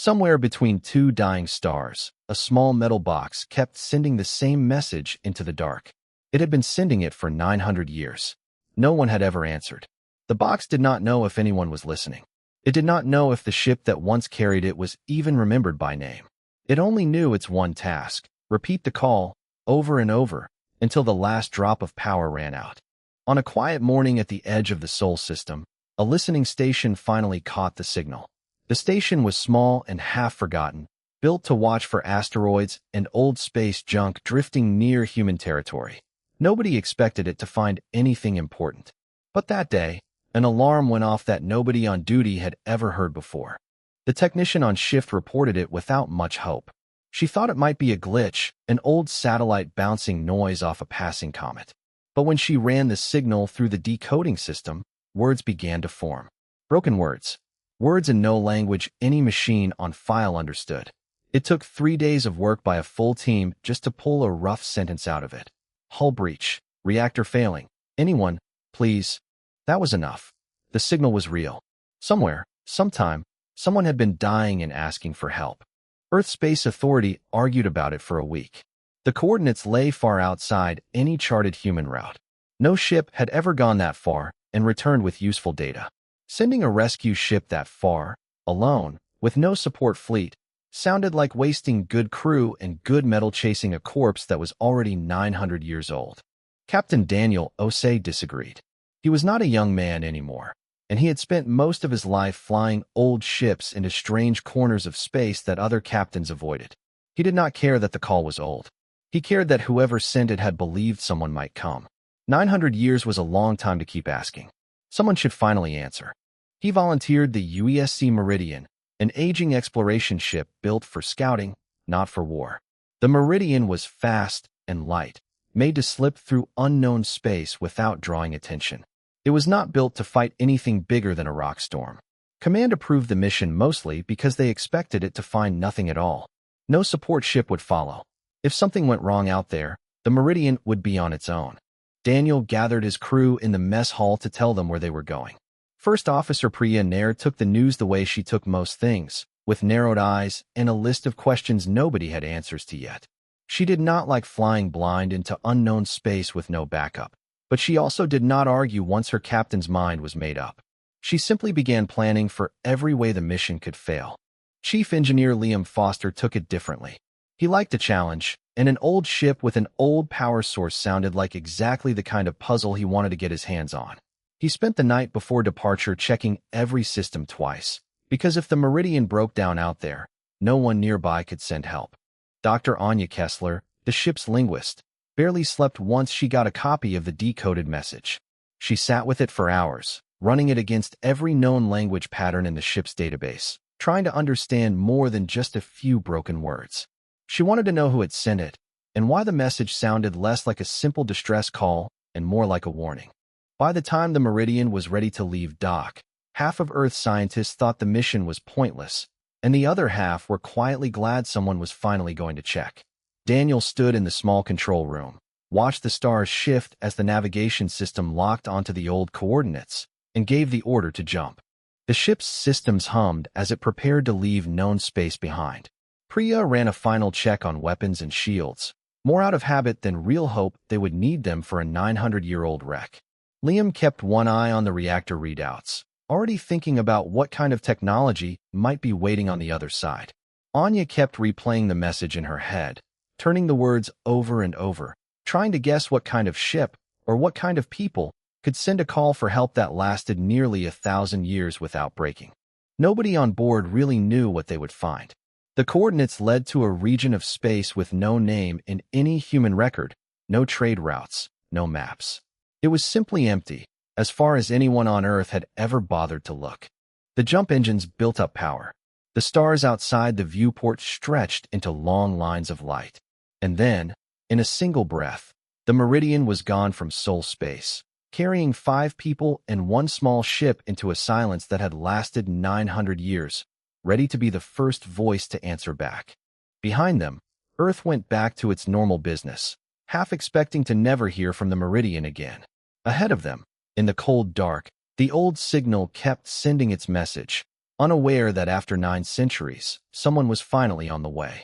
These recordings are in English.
Somewhere between two dying stars, a small metal box kept sending the same message into the dark. It had been sending it for 900 years. No one had ever answered. The box did not know if anyone was listening. It did not know if the ship that once carried it was even remembered by name. It only knew its one task: repeat the call, over and over, until the last drop of power ran out. On a quiet morning at the edge of the Sol system, a listening station finally caught the signal. The station was small and half-forgotten, built to watch for asteroids and old space junk drifting near human territory. Nobody expected it to find anything important. But that day, an alarm went off that nobody on duty had ever heard before. The technician on shift reported it without much hope. She thought it might be a glitch, an old satellite bouncing noise off a passing comet. But when she ran the signal through the decoding system, words began to form. Broken words. Words in no language any machine on file understood. It took 3 days of work by a full team just to pull a rough sentence out of it. Hull breach. Reactor failing. Anyone, please. That was enough. The signal was real. Somewhere, sometime, someone had been dying and asking for help. Earth Space Authority argued about it for a week. The coordinates lay far outside any charted human route. No ship had ever gone that far and returned with useful data. Sending a rescue ship that far, alone, with no support fleet, sounded like wasting good crew and good metal chasing a corpse that was already 900 years old. Captain Daniel Osei disagreed. He was not a young man anymore, and he had spent most of his life flying old ships into strange corners of space that other captains avoided. He did not care that the call was old. He cared that whoever sent it had believed someone might come. 900 years was a long time to keep asking. Someone should finally answer. He volunteered the UESC Meridian, an aging exploration ship built for scouting, not for war. The Meridian was fast and light, made to slip through unknown space without drawing attention. It was not built to fight anything bigger than a rock storm. Command approved the mission mostly because they expected it to find nothing at all. No support ship would follow. If something went wrong out there, the Meridian would be on its own. Daniel gathered his crew in the mess hall to tell them where they were going. First Officer Priya Nair took the news the way she took most things, with narrowed eyes and a list of questions nobody had answers to yet. She did not like flying blind into unknown space with no backup, but she also did not argue once her captain's mind was made up. She simply began planning for every way the mission could fail. Chief Engineer Liam Foster took it differently. He liked a challenge, and an old ship with an old power source sounded like exactly the kind of puzzle he wanted to get his hands on. He spent the night before departure checking every system twice, because if the Meridian broke down out there, no one nearby could send help. Dr. Anya Kessler, the ship's linguist, barely slept once she got a copy of the decoded message. She sat with it for hours, running it against every known language pattern in the ship's database, trying to understand more than just a few broken words. She wanted to know who had sent it, and why the message sounded less like a simple distress call and more like a warning. By the time the Meridian was ready to leave dock, half of Earth scientists thought the mission was pointless, and the other half were quietly glad someone was finally going to check. Daniel stood in the small control room, watched the stars shift as the navigation system locked onto the old coordinates, and gave the order to jump. The ship's systems hummed as it prepared to leave known space behind. Priya ran a final check on weapons and shields, more out of habit than real hope they would need them for a 900-year-old wreck. Liam kept one eye on the reactor readouts, already thinking about what kind of technology might be waiting on the other side. Anya kept replaying the message in her head, turning the words over and over, trying to guess what kind of ship or what kind of people could send a call for help that lasted nearly 1,000 years without breaking. Nobody on board really knew what they would find. The coordinates led to a region of space with no name in any human record, no trade routes, no maps. It was simply empty, as far as anyone on Earth had ever bothered to look. The jump engines built up power. The stars outside the viewport stretched into long lines of light. And then, in a single breath, the Meridian was gone from Sol space, carrying 5 people and 1 small ship into a silence that had lasted 900 years, ready to be the first voice to answer back. Behind them, Earth went back to its normal business, half expecting to never hear from the Meridian again. Ahead of them, in the cold dark, the old signal kept sending its message, unaware that after 9 centuries, someone was finally on the way.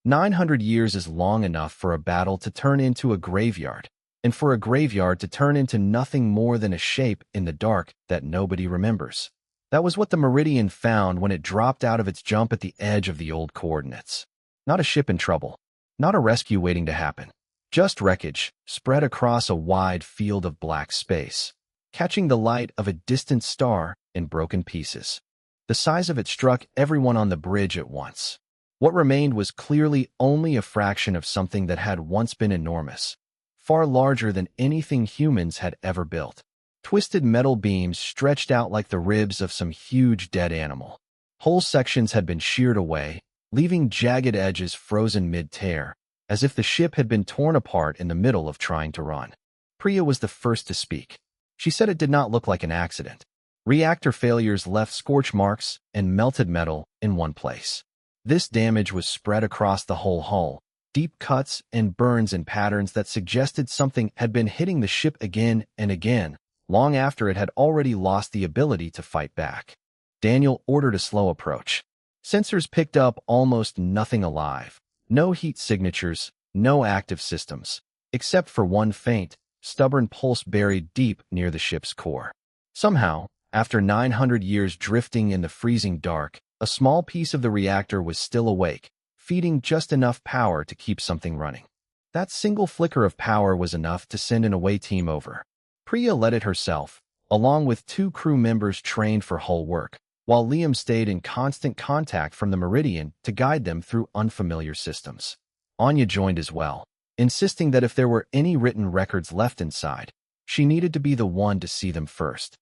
900 years is long enough for a battle to turn into a graveyard, and for a graveyard to turn into nothing more than a shape in the dark that nobody remembers. That was what the Meridian found when it dropped out of its jump at the edge of the old coordinates. Not a ship in trouble, not a rescue waiting to happen, just wreckage spread across a wide field of black space, catching the light of a distant star in broken pieces. The size of it struck everyone on the bridge at once. What remained was clearly only a fraction of something that had once been enormous, far larger than anything humans had ever built. Twisted metal beams stretched out like the ribs of some huge dead animal. Whole sections had been sheared away, leaving jagged edges frozen mid-tear, as if the ship had been torn apart in the middle of trying to run. Priya was the first to speak. She said it did not look like an accident. Reactor failures left scorch marks and melted metal in one place. This damage was spread across the whole hull, deep cuts and burns in patterns that suggested something had been hitting the ship again and again, long after it had already lost the ability to fight back. Daniel ordered a slow approach. Sensors picked up almost nothing alive. No heat signatures, no active systems, except for one faint, stubborn pulse buried deep near the ship's core. Somehow, after 900 years drifting in the freezing dark, a small piece of the reactor was still awake, feeding just enough power to keep something running. That single flicker of power was enough to send an away team over. Priya led it herself, along with 2 crew members trained for hull work, while Liam stayed in constant contact from the Meridian to guide them through unfamiliar systems. Anya joined as well, insisting that if there were any written records left inside, she needed to be the one to see them first.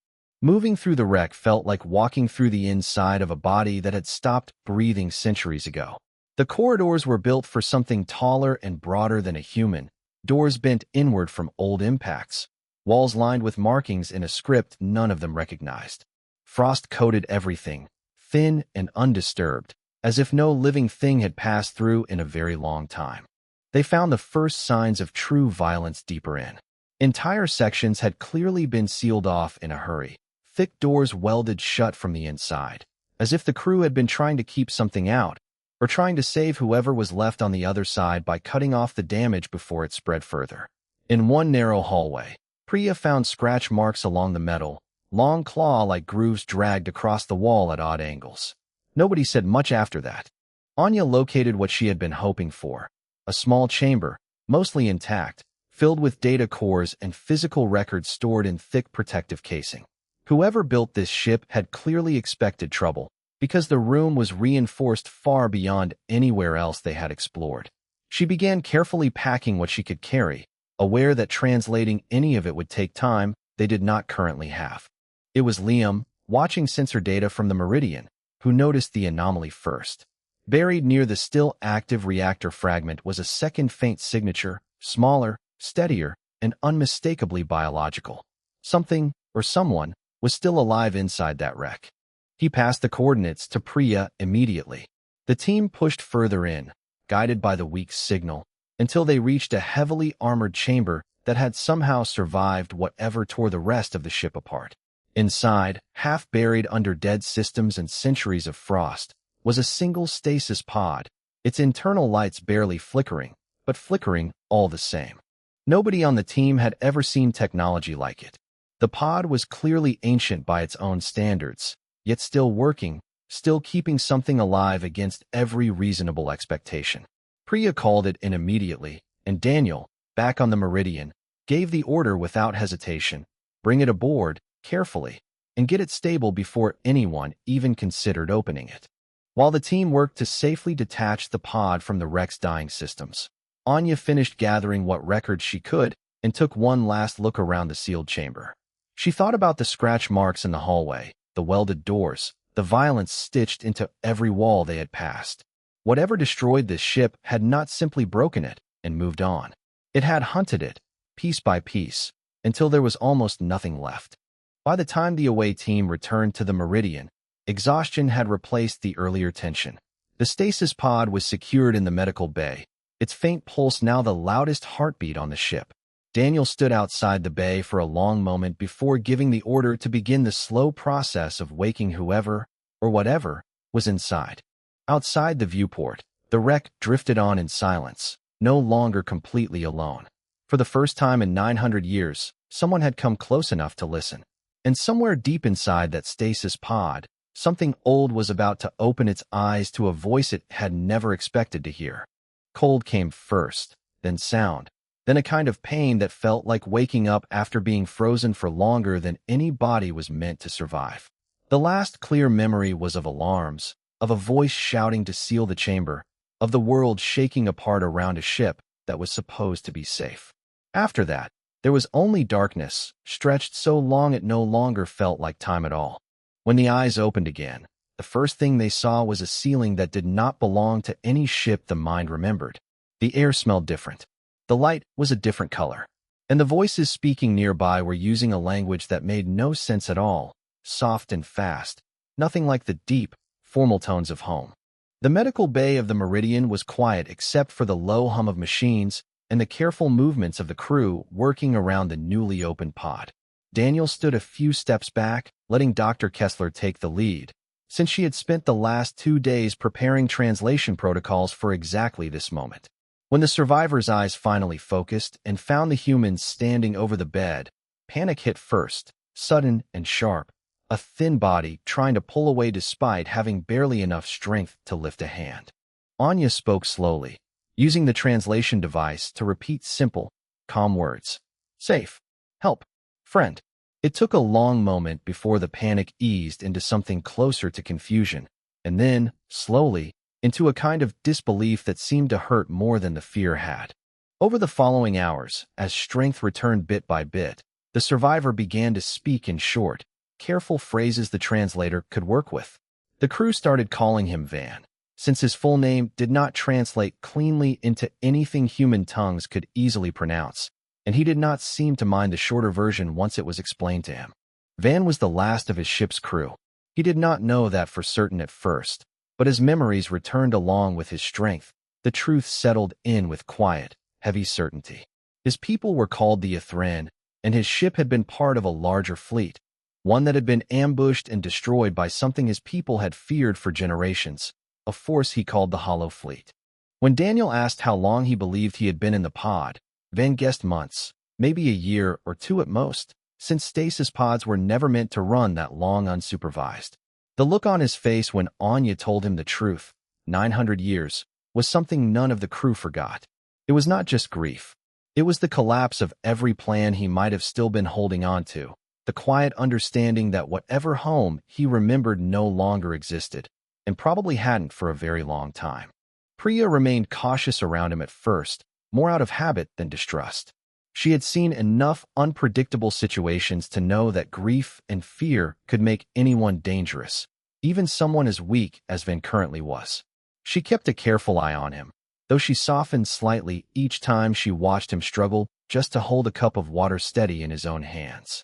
Moving through the wreck felt like walking through the inside of a body that had stopped breathing centuries ago. The corridors were built for something taller and broader than a human, doors bent inward from old impacts, walls lined with markings in a script none of them recognized. Frost coated everything, thin and undisturbed, as if no living thing had passed through in a very long time. They found the first signs of true violence deeper in. Entire sections had clearly been sealed off in a hurry, thick doors welded shut from the inside, as if the crew had been trying to keep something out, or trying to save whoever was left on the other side by cutting off the damage before it spread further. In one narrow hallway, Priya found scratch marks along the metal, long claw-like grooves dragged across the wall at odd angles. Nobody said much after that. Anya located what she had been hoping for, a small chamber, mostly intact, filled with data cores and physical records stored in thick protective casing. Whoever built this ship had clearly expected trouble, because the room was reinforced far beyond anywhere else they had explored. She began carefully packing what she could carry, aware that translating any of it would take time they did not currently have. It was Liam, watching sensor data from the Meridian, who noticed the anomaly first. Buried near the still active reactor fragment was a second faint signature, smaller, steadier, and unmistakably biological. Something, or someone, was still alive inside that wreck. He passed the coordinates to Priya immediately. The team pushed further in, guided by the weak signal, until they reached a heavily armored chamber that had somehow survived whatever tore the rest of the ship apart. Inside, half buried under dead systems and centuries of frost, was a single stasis pod, its internal lights barely flickering, but flickering all the same. Nobody on the team had ever seen technology like it. The pod was clearly ancient by its own standards, yet still working, still keeping something alive against every reasonable expectation. Priya called it in immediately, and Daniel, back on the Meridian, gave the order without hesitation: bring it aboard, carefully, and get it stable before anyone even considered opening it. While the team worked to safely detach the pod from the wreck's dying systems, Anya finished gathering what records she could and took one last look around the sealed chamber. She thought about the scratch marks in the hallway, the welded doors, the violence stitched into every wall they had passed. Whatever destroyed this ship had not simply broken it and moved on. It had hunted it, piece by piece, until there was almost nothing left. By the time the away team returned to the Meridian, exhaustion had replaced the earlier tension. The stasis pod was secured in the medical bay, its faint pulse now the loudest heartbeat on the ship. Daniel stood outside the bay for a long moment before giving the order to begin the slow process of waking whoever or whatever, was inside. Outside the viewport, the wreck drifted on in silence, no longer completely alone. For the first time in 900 years, someone had come close enough to listen. And somewhere deep inside that stasis pod, something old was about to open its eyes to a voice it had never expected to hear. Cold came first, then sound, then a kind of pain that felt like waking up after being frozen for longer than any body was meant to survive. The last clear memory was of alarms, of a voice shouting to seal the chamber, of the world shaking apart around a ship that was supposed to be safe. After that, there was only darkness, stretched so long it no longer felt like time at all. When the eyes opened again, the first thing they saw was a ceiling that did not belong to any ship the mind remembered. The air smelled different. The light was a different color. And the voices speaking nearby were using a language that made no sense at all, soft and fast, nothing like the deep, formal tones of home. The medical bay of the Meridian was quiet except for the low hum of machines and the careful movements of the crew working around the newly opened pod. Daniel stood a few steps back, letting Dr. Kessler take the lead, since she had spent the last 2 days preparing translation protocols for exactly this moment. When the survivor's eyes finally focused and found the humans standing over the bed, panic hit first, sudden and sharp, a thin body trying to pull away despite having barely enough strength to lift a hand. Anya spoke slowly, using the translation device to repeat simple, calm words. Safe. Help. Friend. It took a long moment before the panic eased into something closer to confusion, and then, slowly, into a kind of disbelief that seemed to hurt more than the fear had. Over the following hours, as strength returned bit by bit, the survivor began to speak in short, careful phrases the translator could work with. The crew started calling him Van, since his full name did not translate cleanly into anything human tongues could easily pronounce, and he did not seem to mind the shorter version once it was explained to him. Van was the last of his ship's crew. He did not know that for certain at first, but as memories returned along with his strength, the truth settled in with quiet, heavy certainty. His people were called the Ethran, and his ship had been part of a larger fleet, one that had been ambushed and destroyed by something his people had feared for generations, a force he called the Hollow Fleet. When Daniel asked how long he believed he had been in the pod, Van guessed months, maybe a year or 2 at most, since stasis pods were never meant to run that long unsupervised. The look on his face when Anya told him the truth, 900 years, was something none of the crew forgot. It was not just grief. It was the collapse of every plan he might have still been holding on to, the quiet understanding that whatever home he remembered no longer existed, and probably hadn't for a very long time. Priya remained cautious around him at first, more out of habit than distrust. She had seen enough unpredictable situations to know that grief and fear could make anyone dangerous, even someone as weak as Van currently was. She kept a careful eye on him, though she softened slightly each time she watched him struggle just to hold a cup of water steady in his own hands.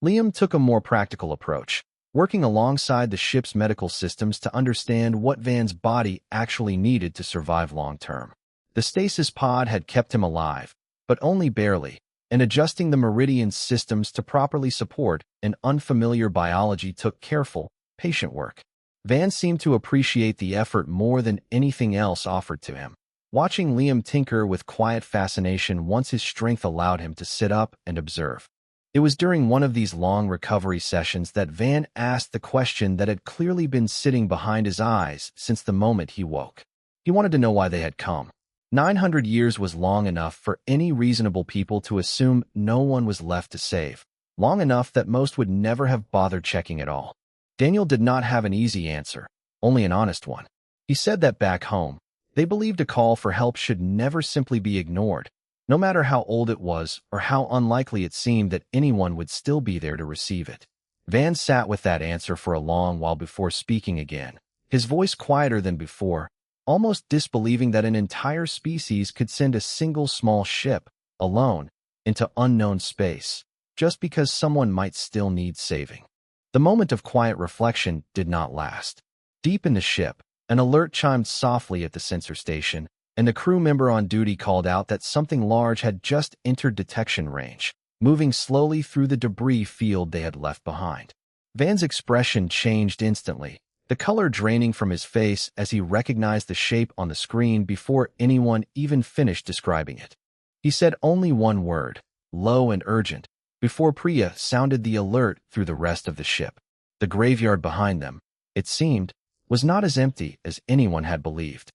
Liam took a more practical approach, working alongside the ship's medical systems to understand what Van's body actually needed to survive long-term. The stasis pod had kept him alive, but only barely, and adjusting the Meridian systems to properly support an unfamiliar biology took careful, patient work. Van seemed to appreciate the effort more than anything else offered to him, watching Liam tinker with quiet fascination once his strength allowed him to sit up and observe. It was during one of these long recovery sessions that Van asked the question that had clearly been sitting behind his eyes since the moment he woke. He wanted to know why they had come. 900 years was long enough for any reasonable people to assume no one was left to save, long enough that most would never have bothered checking at all. Daniel did not have an easy answer, only an honest one. He said that back home, they believed a call for help should never simply be ignored, no matter how old it was or how unlikely it seemed that anyone would still be there to receive it. Van sat with that answer for a long while before speaking again, his voice quieter than before, almost disbelieving that an entire species could send a single small ship, alone, into unknown space, just because someone might still need saving. The moment of quiet reflection did not last. Deep in the ship, an alert chimed softly at the sensor station, and the crew member on duty called out that something large had just entered detection range, moving slowly through the debris field they had left behind. Van's expression changed instantly, the color draining from his face as he recognized the shape on the screen before anyone even finished describing it. He said only one word, low and urgent, before Priya sounded the alert through the rest of the ship. The graveyard behind them, it seemed, was not as empty as anyone had believed.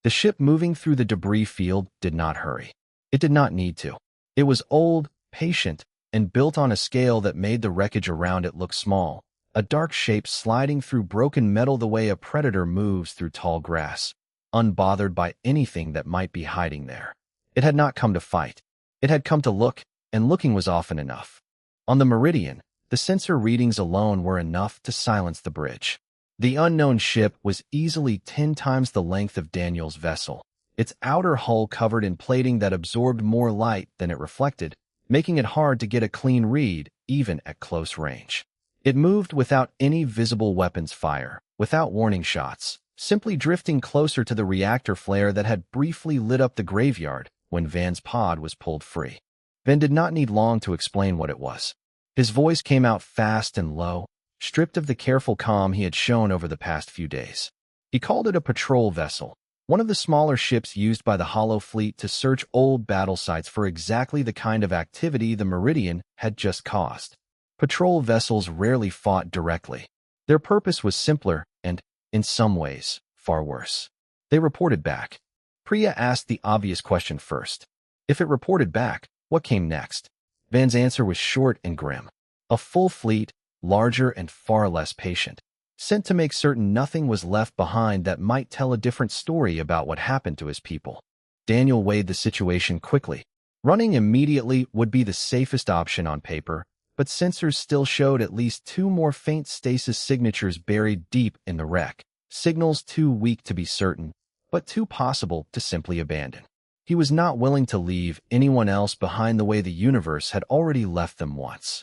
The ship moving through the debris field did not hurry. It did not need to. It was old, patient, and built on a scale that made the wreckage around it look small, a dark shape sliding through broken metal the way a predator moves through tall grass, unbothered by anything that might be hiding there. It had not come to fight. It had come to look, and looking was often enough. On the Meridian, the sensor readings alone were enough to silence the bridge. The unknown ship was easily 10 times the length of Daniel's vessel, its outer hull covered in plating that absorbed more light than it reflected, making it hard to get a clean read even at close range. It moved without any visible weapons fire, without warning shots, simply drifting closer to the reactor flare that had briefly lit up the graveyard when Van's pod was pulled free. Van did not need long to explain what it was. His voice came out fast and low, stripped of the careful calm he had shown over the past few days. He called it a patrol vessel, one of the smaller ships used by the Hollow Fleet to search old battle sites for exactly the kind of activity the Meridian had just caused. Patrol vessels rarely fought directly. Their purpose was simpler and, in some ways, far worse. They reported back. Priya asked the obvious question first. If it reported back, what came next? Van's answer was short and grim. A full fleet, larger and far less patient, sent to make certain nothing was left behind that might tell a different story about what happened to his people. Daniel weighed the situation quickly. Running immediately would be the safest option on paper, but sensors still showed at least 2 more faint stasis signatures buried deep in the wreck, signals too weak to be certain, but too possible to simply abandon. He was not willing to leave anyone else behind the way the universe had already left them once.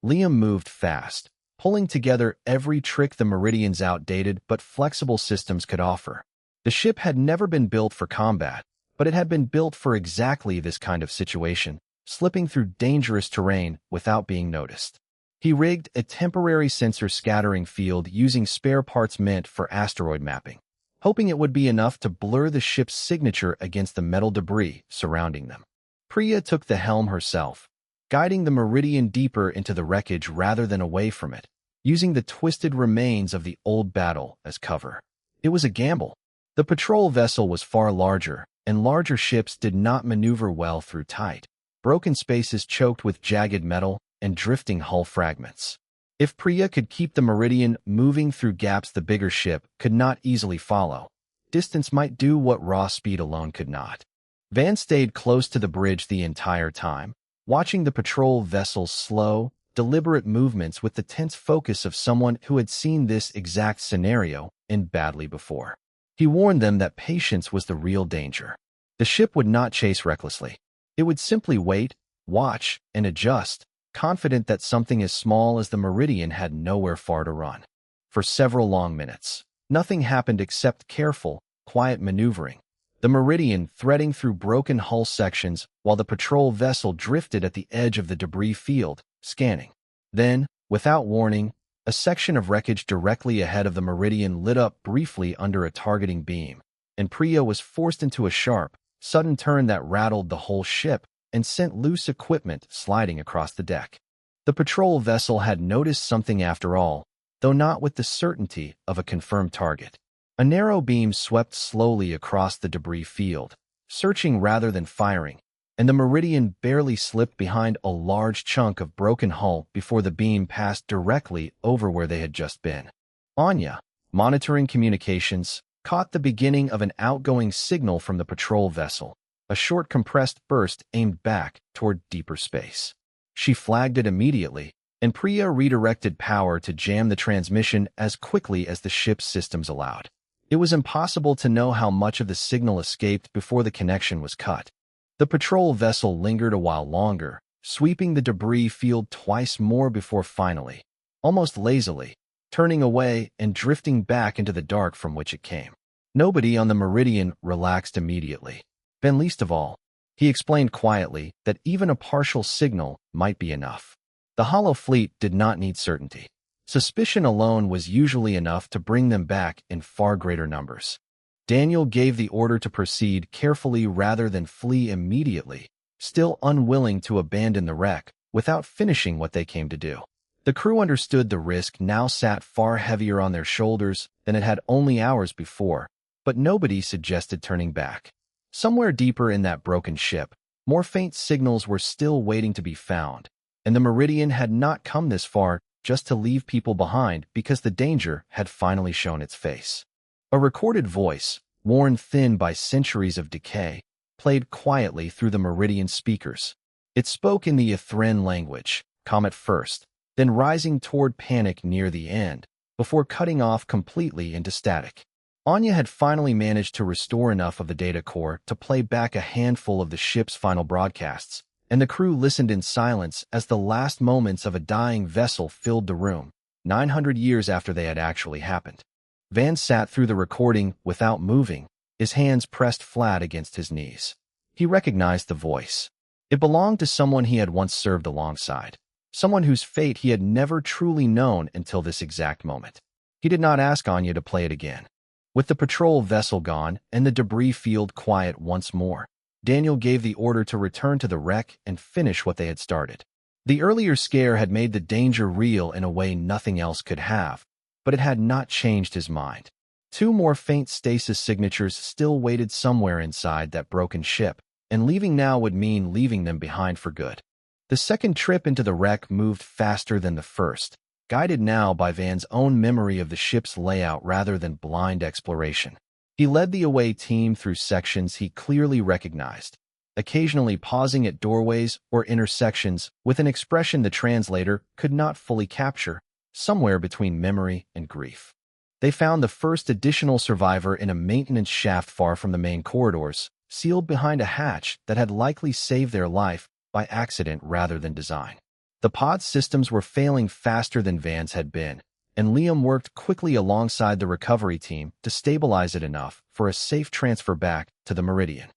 Liam moved fast, pulling together every trick the Meridian's outdated but flexible systems could offer. The ship had never been built for combat, but it had been built for exactly this kind of situation, slipping through dangerous terrain without being noticed. He rigged a temporary sensor scattering field using spare parts meant for asteroid mapping, hoping it would be enough to blur the ship's signature against the metal debris surrounding them. Priya took the helm herself, guiding the Meridian deeper into the wreckage rather than away from it, using the twisted remains of the old battle as cover. It was a gamble. The patrol vessel was far larger, and larger ships did not maneuver well through tight, broken spaces choked with jagged metal and drifting hull fragments. If Priya could keep the Meridian moving through gaps the bigger ship could not easily follow, distance might do what raw speed alone could not. Van stayed close to the bridge the entire time, watching the patrol vessel's slow, deliberate movements with the tense focus of someone who had seen this exact scenario end badly before. He warned them that patience was the real danger. The ship would not chase recklessly. It would simply wait, watch, and adjust, confident that something as small as the Meridian had nowhere far to run. For several long minutes, nothing happened except careful, quiet maneuvering. The Meridian threading through broken hull sections while the patrol vessel drifted at the edge of the debris field, scanning. Then, without warning, a section of wreckage directly ahead of the Meridian lit up briefly under a targeting beam, and Priya was forced into a sharp, sudden turn that rattled the whole ship and sent loose equipment sliding across the deck. The patrol vessel had noticed something after all, though not with the certainty of a confirmed target. A narrow beam swept slowly across the debris field, searching rather than firing, and the Meridian barely slipped behind a large chunk of broken hull before the beam passed directly over where they had just been. Anya, monitoring communications, caught the beginning of an outgoing signal from the patrol vessel, a short compressed burst aimed back toward deeper space. She flagged it immediately, and Priya redirected power to jam the transmission as quickly as the ship's systems allowed. It was impossible to know how much of the signal escaped before the connection was cut. The patrol vessel lingered a while longer, sweeping the debris field twice more before finally, almost lazily, turning away and drifting back into the dark from which it came. Nobody on the Meridian relaxed immediately. Ben least of all. He explained quietly that even a partial signal might be enough. The Hollow Fleet did not need certainty. Suspicion alone was usually enough to bring them back in far greater numbers. Daniel gave the order to proceed carefully rather than flee immediately, still unwilling to abandon the wreck without finishing what they came to do. The crew understood the risk now sat far heavier on their shoulders than it had only hours before, but nobody suggested turning back. Somewhere deeper in that broken ship, more faint signals were still waiting to be found, and the Meridian had not come this far just to leave people behind because the danger had finally shown its face. A recorded voice, worn thin by centuries of decay, played quietly through the Meridian speakers. It spoke in the Ethran language, calm at first, then rising toward panic near the end, before cutting off completely into static. Anya had finally managed to restore enough of the data core to play back a handful of the ship's final broadcasts, and the crew listened in silence as the last moments of a dying vessel filled the room, 900 years after they had actually happened. Van sat through the recording without moving, his hands pressed flat against his knees. He recognized the voice. It belonged to someone he had once served alongside, someone whose fate he had never truly known until this exact moment. He did not ask Anya to play it again. With the patrol vessel gone and the debris field quiet once more, Daniel gave the order to return to the wreck and finish what they had started. The earlier scare had made the danger real in a way nothing else could have, but it had not changed his mind. 2 more faint stasis signatures still waited somewhere inside that broken ship, and leaving now would mean leaving them behind for good. The second trip into the wreck moved faster than the first, guided now by Van's own memory of the ship's layout rather than blind exploration. He led the away team through sections he clearly recognized, occasionally pausing at doorways or intersections with an expression the translator could not fully capture, somewhere between memory and grief. They found the first additional survivor in a maintenance shaft far from the main corridors, sealed behind a hatch that had likely saved their life by accident rather than design. The pod systems were failing faster than Van's had been, and Liam worked quickly alongside the recovery team to stabilize it enough for a safe transfer back to the Meridian.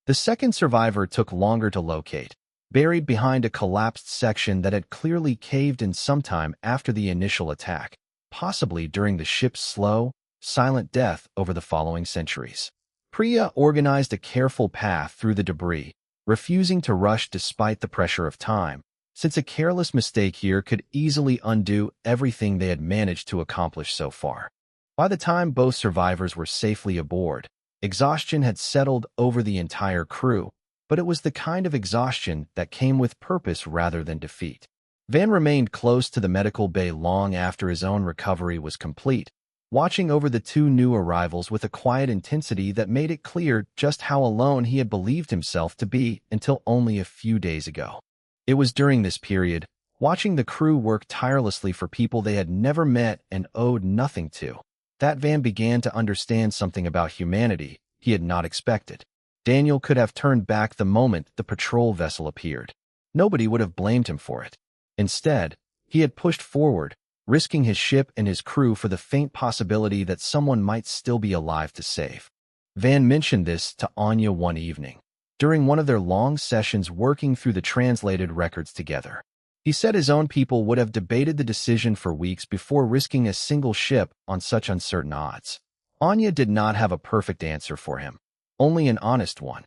The second survivor took longer to locate, buried behind a collapsed section that had clearly caved in sometime after the initial attack, possibly during the ship's slow, silent death over the following centuries. Priya organized a careful path through the debris, refusing to rush despite the pressure of time, since a careless mistake here could easily undo everything they had managed to accomplish so far. By the time both survivors were safely aboard, exhaustion had settled over the entire crew, but it was the kind of exhaustion that came with purpose rather than defeat. Van remained close to the medical bay long after his own recovery was complete, watching over the 2 new arrivals with a quiet intensity that made it clear just how alone he had believed himself to be until only a few days ago. It was during this period, watching the crew work tirelessly for people they had never met and owed nothing to, that Van began to understand something about humanity he had not expected. Daniel could have turned back the moment the patrol vessel appeared. Nobody would have blamed him for it. Instead, he had pushed forward, risking his ship and his crew for the faint possibility that someone might still be alive to save. Van mentioned this to Anya one evening, during one of their long sessions working through the translated records together. He said his own people would have debated the decision for weeks before risking a single ship on such uncertain odds. Anya did not have a perfect answer for him, only an honest one.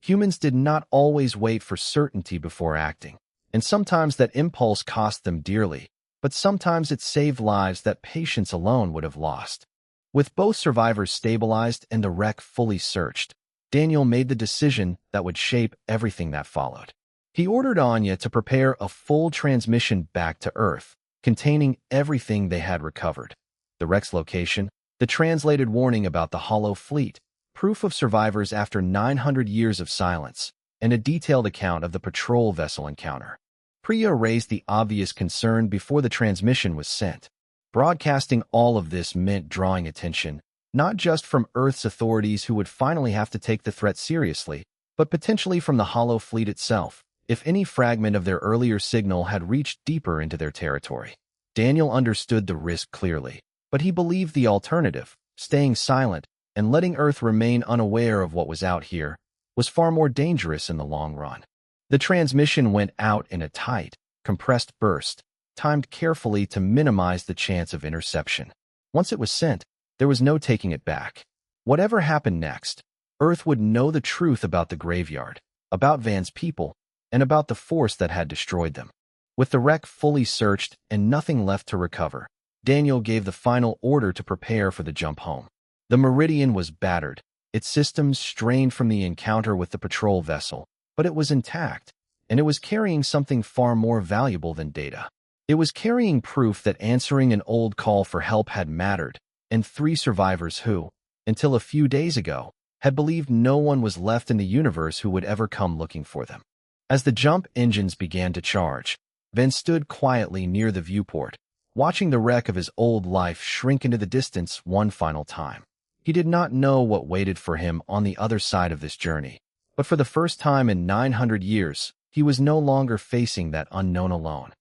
Humans did not always wait for certainty before acting, and sometimes that impulse cost them dearly, but sometimes it saved lives that patience alone would have lost. With both survivors stabilized and the wreck fully searched, Daniel made the decision that would shape everything that followed. He ordered Anya to prepare a full transmission back to Earth, containing everything they had recovered: the wreck's location, the translated warning about the hollow fleet, proof of survivors after 900 years of silence, and a detailed account of the patrol vessel encounter. Priya raised the obvious concern before the transmission was sent. Broadcasting all of this meant drawing attention, not just from Earth's authorities who would finally have to take the threat seriously, but potentially from the Hollow Fleet itself, if any fragment of their earlier signal had reached deeper into their territory. Daniel understood the risk clearly, but he believed the alternative, staying silent and letting Earth remain unaware of what was out here, was far more dangerous in the long run. The transmission went out in a tight, compressed burst, timed carefully to minimize the chance of interception. Once it was sent, there was no taking it back. Whatever happened next, Earth would know the truth about the graveyard, about Van's people, and about the force that had destroyed them. With the wreck fully searched and nothing left to recover, Daniel gave the final order to prepare for the jump home. The Meridian was battered, its systems strained from the encounter with the patrol vessel, but it was intact, and it was carrying something far more valuable than data. It was carrying proof that answering an old call for help had mattered, and 3 survivors who, until a few days ago, had believed no one was left in the universe who would ever come looking for them. As the jump engines began to charge, Van stood quietly near the viewport, watching the wreck of his old life shrink into the distance one final time. He did not know what waited for him on the other side of this journey, but for the first time in 900 years, he was no longer facing that unknown alone.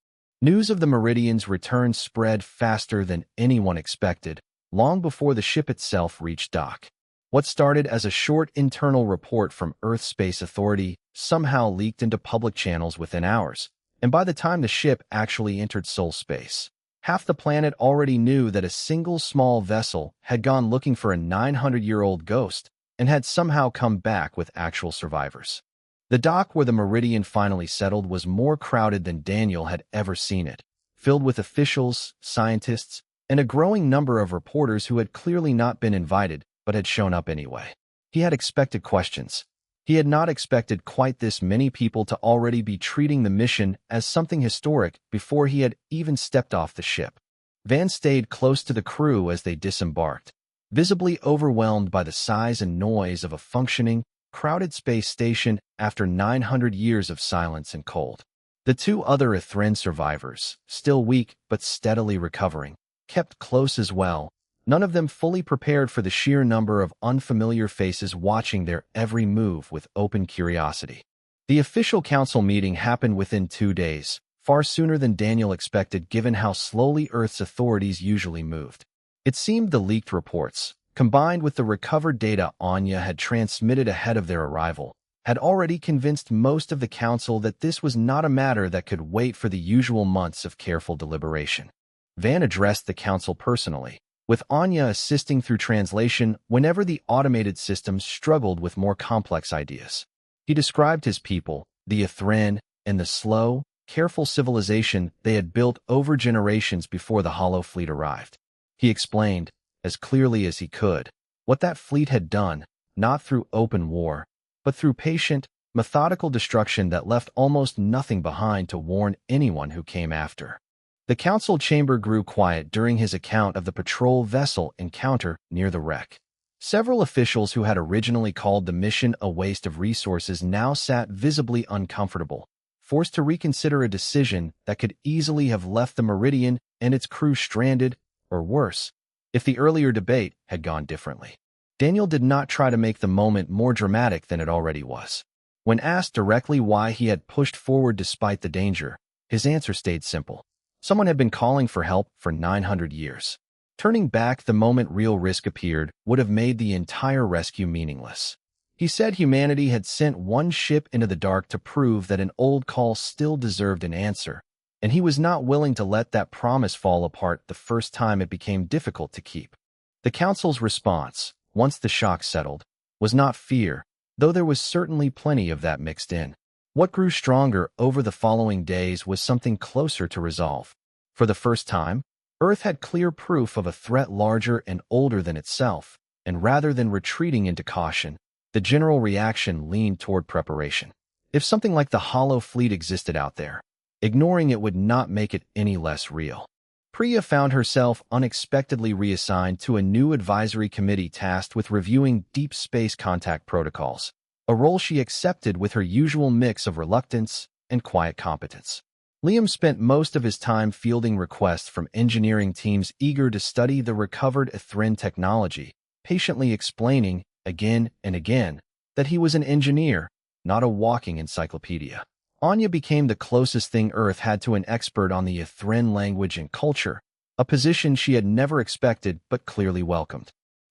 News of the Meridian's return spread faster than anyone expected, long before the ship itself reached dock. What started as a short internal report from Earth Space Authority somehow leaked into public channels within hours, and by the time the ship actually entered Sol space, half the planet already knew that a single small vessel had gone looking for a 900-year-old ghost and had somehow come back with actual survivors. The dock where the Meridian finally settled was more crowded than Daniel had ever seen it, filled with officials, scientists, and a growing number of reporters who had clearly not been invited but had shown up anyway. He had expected questions. He had not expected quite this many people to already be treating the mission as something historic before he had even stepped off the ship. Van stayed close to the crew as they disembarked, visibly overwhelmed by the size and noise of a functioning, crowded space station after 900 years of silence and cold. The 2 other Ethran survivors, still weak but steadily recovering, kept close as well, none of them fully prepared for the sheer number of unfamiliar faces watching their every move with open curiosity. The official council meeting happened within 2 days, far sooner than Daniel expected given how slowly Earth's authorities usually moved. It seemed the leaked reports, combined with the recovered data Anya had transmitted ahead of their arrival, had already convinced most of the council that this was not a matter that could wait for the usual months of careful deliberation. Van addressed the council personally, with Anya assisting through translation whenever the automated systems struggled with more complex ideas. He described his people, the Ethran, and the slow, careful civilization they had built over generations before the Hollow Fleet arrived. He explained, as clearly as he could, what that fleet had done, not through open war, but through patient, methodical destruction that left almost nothing behind to warn anyone who came after. The council chamber grew quiet during his account of the patrol vessel encounter near the wreck. Several officials who had originally called the mission a waste of resources now sat visibly uncomfortable, forced to reconsider a decision that could easily have left the Meridian and its crew stranded, or worse, if the earlier debate had gone differently. Daniel did not try to make the moment more dramatic than it already was. When asked directly why he had pushed forward despite the danger, his answer stayed simple. Someone had been calling for help for 900 years. Turning back the moment real risk appeared would have made the entire rescue meaningless. He said humanity had sent one ship into the dark to prove that an old call still deserved an answer, and he was not willing to let that promise fall apart the first time it became difficult to keep. The council's response, once the shock settled, was not fear, though there was certainly plenty of that mixed in. What grew stronger over the following days was something closer to resolve. For the first time, Earth had clear proof of a threat larger and older than itself, and rather than retreating into caution, the general reaction leaned toward preparation. If something like the Hollow Fleet existed out there, ignoring it would not make it any less real. Priya found herself unexpectedly reassigned to a new advisory committee tasked with reviewing deep space contact protocols, a role she accepted with her usual mix of reluctance and quiet competence. Liam spent most of his time fielding requests from engineering teams eager to study the recovered Ethran technology, patiently explaining, again and again, that he was an engineer, not a walking encyclopedia. Anya became the closest thing Earth had to an expert on the Ethran language and culture, a position she had never expected but clearly welcomed.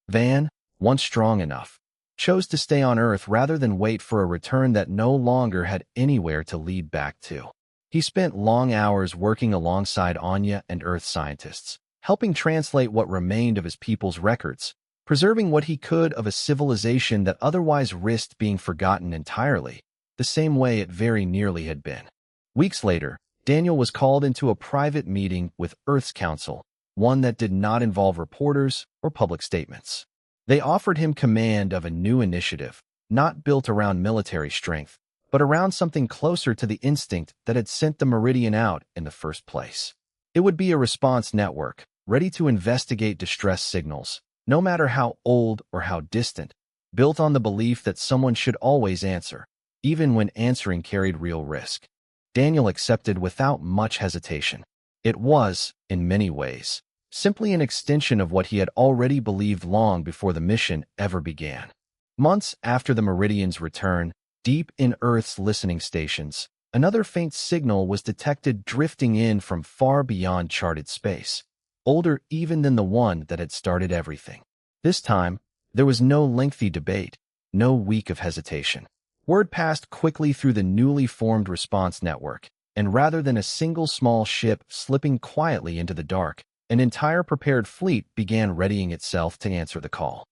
Van, once strong enough, chose to stay on Earth rather than wait for a return that no longer had anywhere to lead back to. He spent long hours working alongside Anya and Earth scientists, helping translate what remained of his people's records, preserving what he could of a civilization that otherwise risked being forgotten entirely, the same way it very nearly had been. Weeks later, Daniel was called into a private meeting with Earth's Council, one that did not involve reporters or public statements. They offered him command of a new initiative, not built around military strength, but around something closer to the instinct that had sent the Meridian out in the first place. It would be a response network, ready to investigate distress signals, no matter how old or how distant, built on the belief that someone should always answer, even when answering carried real risk. Daniel accepted without much hesitation. It was, in many ways, simply an extension of what he had already believed long before the mission ever began. Months after the Meridian's return, deep in Earth's listening stations, another faint signal was detected drifting in from far beyond charted space, older even than the one that had started everything. This time, there was no lengthy debate, no week of hesitation. Word passed quickly through the newly formed response network, and rather than a single small ship slipping quietly into the dark, an entire prepared fleet began readying itself to answer the call.